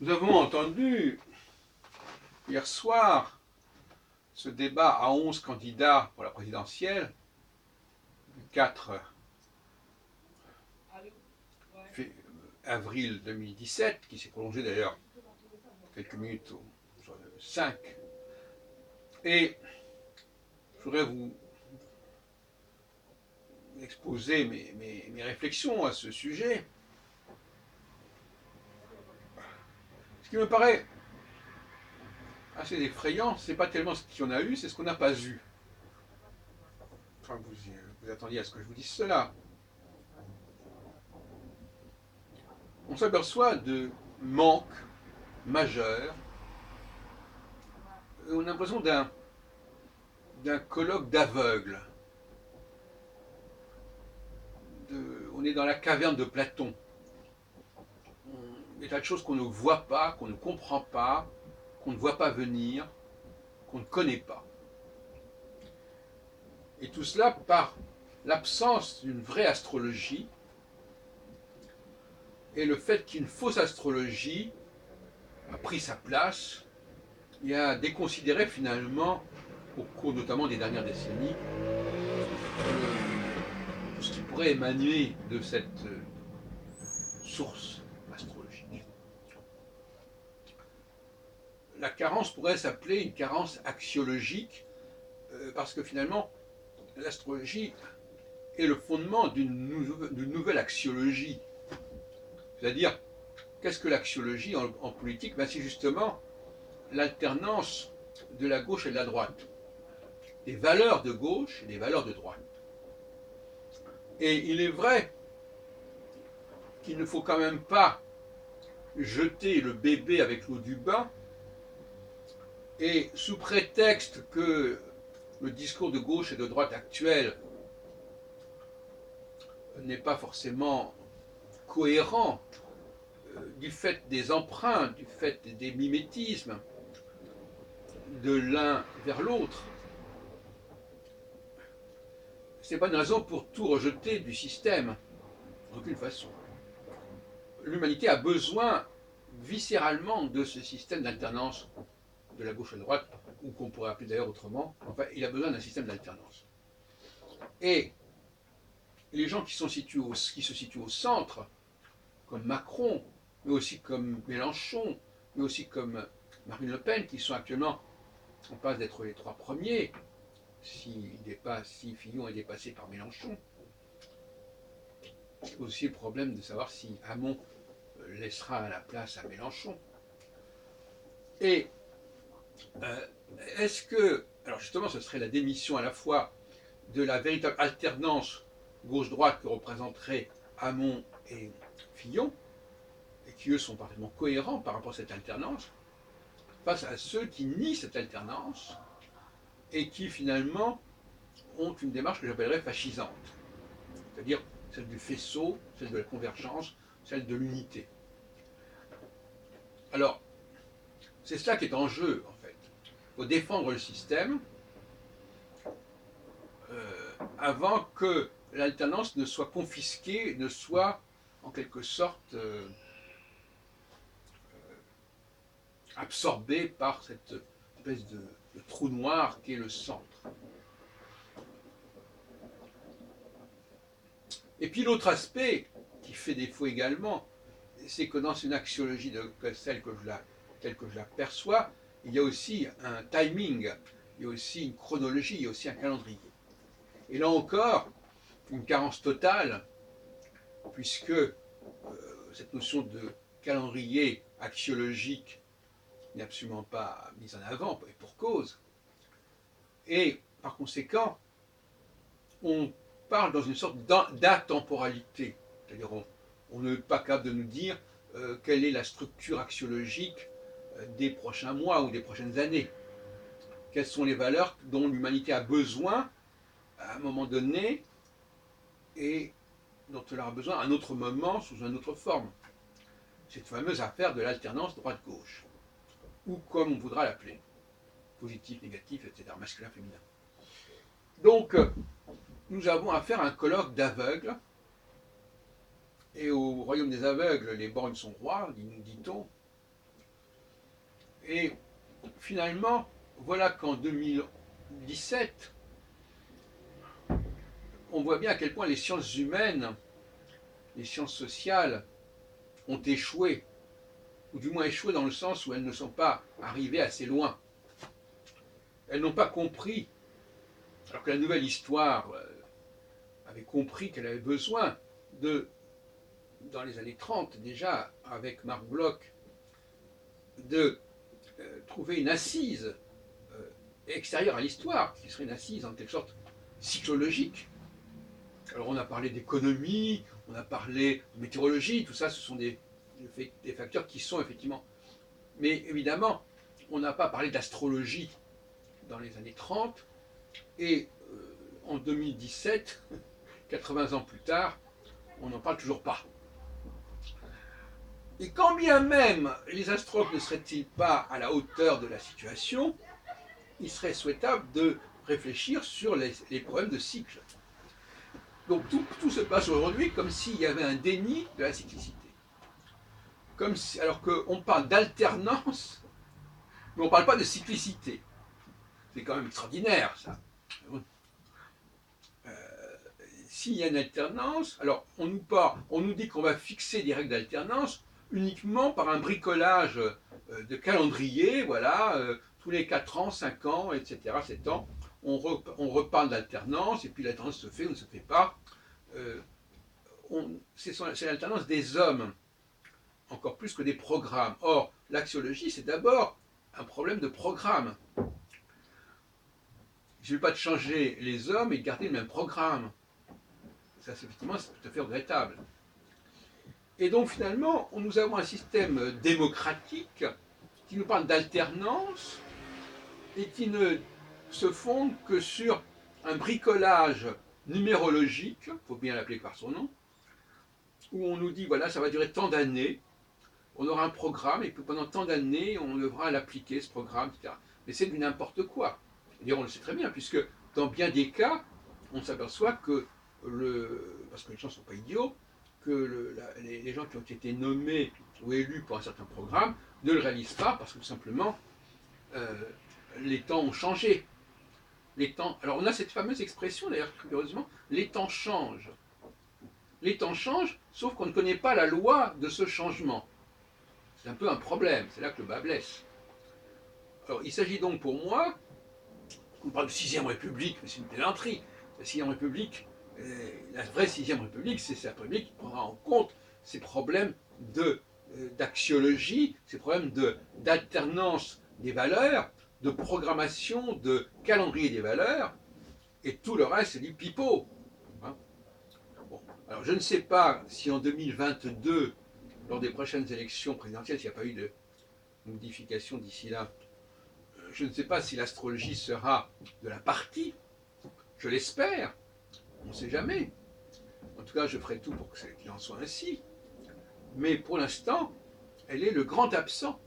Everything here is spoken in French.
Nous avons entendu hier soir ce débat à 11 candidats pour la présidentielle du 4 avril 2017, qui s'est prolongé d'ailleurs quelques minutes au 5. Et je voudrais vous exposer mes réflexions à ce sujet. Ce qui me paraît assez effrayant, c'est pas tellement ce qu'on a eu, c'est ce qu'on n'a pas eu. Enfin, vous attendiez à ce que je vous dise cela. On s'aperçoit de manques majeurs. On a l'impression d'un colloque d'aveugles. On est dans la caverne de Platon. Il y a tas de choses qu'on ne voit pas, qu'on ne comprend pas, qu'on ne voit pas venir, qu'on ne connaît pas. Et tout cela par l'absence d'une vraie astrologie et le fait qu'une fausse astrologie a pris sa place et a déconsidéré finalement, au cours notamment des dernières décennies, tout ce qui pourrait émaner de cette source astrologique. La carence pourrait s'appeler une carence axiologique, parce que finalement, l'astrologie est le fondement d'une nouvelle axiologie. C'est-à-dire, qu'est-ce que l'axiologie en politique? C'est justement l'alternance de la gauche et de la droite, des valeurs de gauche et des valeurs de droite. Et il est vrai qu'il ne faut quand même pas jeter le bébé avec l'eau du bain, et sous prétexte que le discours de gauche et de droite actuel n'est pas forcément cohérent du fait des emprunts, du fait des mimétismes de l'un vers l'autre, ce n'est pas une raison pour tout rejeter du système, d'aucune façon. L'humanité a besoin viscéralement de ce système d'alternance de la gauche à la droite, ou qu'on pourrait appeler d'ailleurs autrement. Enfin, il a besoin d'un système d'alternance. Et les gens qui se situent au centre, comme Macron, mais aussi comme Mélenchon, mais aussi comme Marine Le Pen, qui sont actuellement en passe d'être les trois premiers, si Fillon est dépassé par Mélenchon. C'est aussi le problème de savoir si Hamon laissera la place à Mélenchon. Et est-ce que, alors justement, ce serait la démission à la fois de la véritable alternance gauche-droite que représenteraient Hamon et Fillon, et qui eux sont parfaitement cohérents par rapport à cette alternance, face à ceux qui nient cette alternance et qui finalement ont une démarche que j'appellerais fascisante, c'est-à-dire celle du faisceau, celle de la convergence, celle de l'unité. Alors, c'est cela qui est en jeu, en fait. Il faut défendre le système avant que l'alternance ne soit confisquée, ne soit en quelque sorte absorbée par cette espèce de trou noir qui est le centre. Et puis l'autre aspect qui fait défaut également, c'est que dans une axiologie telle que je la perçois, il y a aussi un timing, il y a aussi une chronologie, il y a aussi un calendrier. Et là encore, une carence totale, puisque cette notion de calendrier axiologique n'est absolument pas mise en avant, et pour cause. Et par conséquent, on parle dans une sorte d'atemporalité, c'est-à-dire on n'est pas capable de nous dire quelle est la structure axiologique des prochains mois ou des prochaines années. Quelles sont les valeurs dont l'humanité a besoin à un moment donné et dont elle aura besoin à un autre moment sous une autre forme. Cette fameuse affaire de l'alternance droite-gauche, ou comme on voudra l'appeler, positif, négatif, etc., masculin, féminin. Donc, nous avons affaire à un colloque d'aveugles, et au royaume des aveugles, les borgnes sont rois, dit-on. Et finalement, voilà qu'en 2017, on voit bien à quel point les sciences humaines, les sciences sociales ont échoué, ou du moins échoué dans le sens où elles ne sont pas arrivées assez loin. Elles n'ont pas compris, alors que la nouvelle histoire avait compris qu'elle avait besoin de, dans les années 30 déjà, avec Marc Bloch, de trouver une assise extérieure à l'histoire, qui serait une assise en quelque sorte cyclologique. Alors on a parlé d'économie, on a parlé de météorologie, tout ça ce sont des facteurs qui sont effectivement... Mais évidemment, on n'a pas parlé d'astrologie dans les années 30, et en 2017, 80 ans plus tard, on n'en parle toujours pas. Et quand bien même les astrologues ne seraient-ils pas à la hauteur de la situation, il serait souhaitable de réfléchir sur les problèmes de cycle. Donc tout se passe aujourd'hui comme s'il y avait un déni de la cyclicité. Comme si, alors qu'on parle d'alternance, mais on ne parle pas de cyclicité. C'est quand même extraordinaire, ça. S'il y a une alternance, alors on nous dit qu'on va fixer des règles d'alternance uniquement par un bricolage de calendrier, voilà, tous les 4 ans, 5 ans, etc., 7 ans, on reparle d'alternance, et puis l'alternance se fait ou ne se fait pas. C'est l'alternance des hommes, encore plus que des programmes. Or, l'axiologie, c'est d'abord un problème de programme. Je ne veux pas te changer les hommes et garder le même programme. Ça, effectivement, c'est tout à fait regrettable. Et donc, finalement, nous avons un système démocratique qui nous parle d'alternance et qui ne se fonde que sur un bricolage numérologique, il faut bien l'appeler par son nom, où on nous dit, voilà, ça va durer tant d'années, on aura un programme, et puis pendant tant d'années, on devra l'appliquer, ce programme, etc. Mais c'est du n'importe quoi. Et on le sait très bien, puisque dans bien des cas, on s'aperçoit que, parce que les gens ne sont pas idiots, que les gens qui ont été nommés ou élus pour un certain programme ne le réalisent pas, parce que tout simplement, les temps ont changé. Alors on a cette fameuse expression, d'ailleurs, curieusement, les temps changent. Les temps changent, sauf qu'on ne connaît pas la loi de ce changement. C'est un peu un problème, c'est là que le bas blesse. Alors il s'agit donc pour moi, on parle de 6ème République, mais c'est une plaisanterie. La 6ème République, la vraie 6ème République, c'est cette République qui prendra en compte ces problèmes d'axiologie, ces problèmes d'alternance des valeurs, de programmation, de calendrier des valeurs, et tout le reste, c'est du pipeau. Hein, bon. Alors je ne sais pas si en 2022, lors des prochaines élections présidentielles, s'il n'y a pas eu de modification d'ici là, je ne sais pas si l'astrologie sera de la partie, je l'espère, on ne sait jamais. En tout cas, je ferai tout pour qu'il en soit ainsi. Mais pour l'instant, elle est le grand absent.